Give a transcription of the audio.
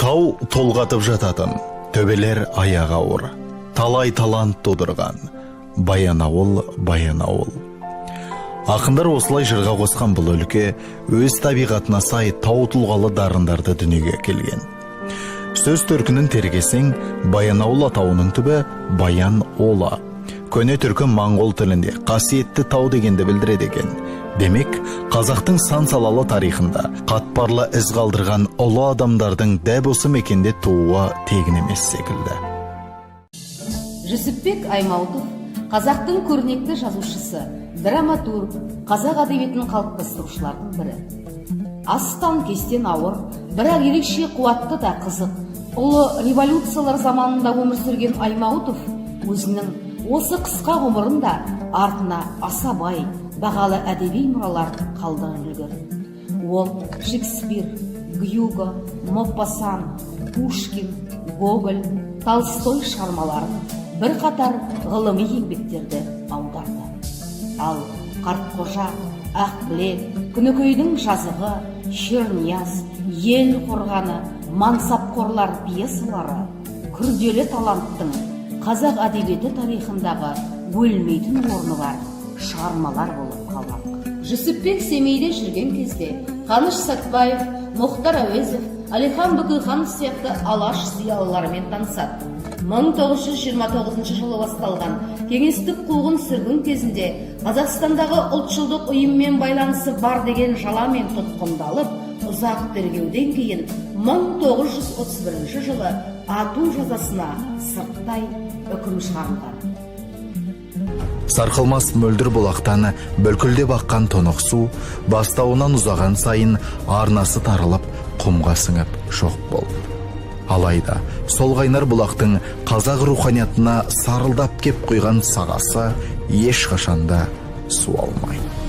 Тау толғатып жататын, төбелер аяқ ауыр, талай талант тудырған, Баянауыл, Баянауыл. Ақындар осылай жырға қосқан бұл өлке өз табиғатына сай тау тұлғалы дарындарды дүниеге келген. Сөз төркінін тергесең, Баянауыл атауының түбі Баян Ола. Көне түркі моңғол тілінде қасиетті тау дегенді білдіреді екен. Демек, қазақтың сан салалы тарихында қатпарлы із қалдырған ұлы адамдардың дәп осы мекенде тууы тегін емес секілді. Жүсіпбек Аймауытов қазақтың көрнекті жазушысы, драматург, қазақ әдебиетінің қалыптастырушылардың бірі. Астан кестен ауыр, бірақ ерекше қуатты да қызық, ұлы революциялар заманында өмір сүрген Аймауытов өзінің осы қысқа ғұмырында артына аса бай, бағалы әдеби мұралар қалдырып үлгерді. Ол Шекспир, Гюго, Мопассан, Пушкин, Гоголь, Толстой шығармаларын бірқатар ғылыми еңбектерді аударды. Ал Қартқожа, Ақбілек, Күнікейдің жазығы, Шернияз, Ел қорғаны, Мансапқорлар пьесалары күрделі таланттың қазақ әдебиеті тарихындағы өлмейтін орны бар шығармалар болып қалмақ. Жүсіпбек Семейде жүрген кезде Қаныш Сәтбаев, Мұхтар Әуезов, Әлихан Бөкейханов сияқты алаш зиялыларымен танысады. 1929 жылы басталған кеңестік қуғын сүргін кезінде Қазақстандағы ұлтшылдық ұйыммен байланысы бар деген жаламен тұтқындалып, ұзақ тергеуден кейін 1931 жылы ату жазасына сырттай үкім шығарылған. Сарқылмас мөлдір бұлақтан бүлкілдеп аққан тұнық су бастауынан ұзаған сайын арнасы тарылып құмға сіңіп жоқ болды. Алайда сол қайнар бұлақтың қазақ руханиятына сарылдап кеп құйған сағасы ешқашанда су алмайды.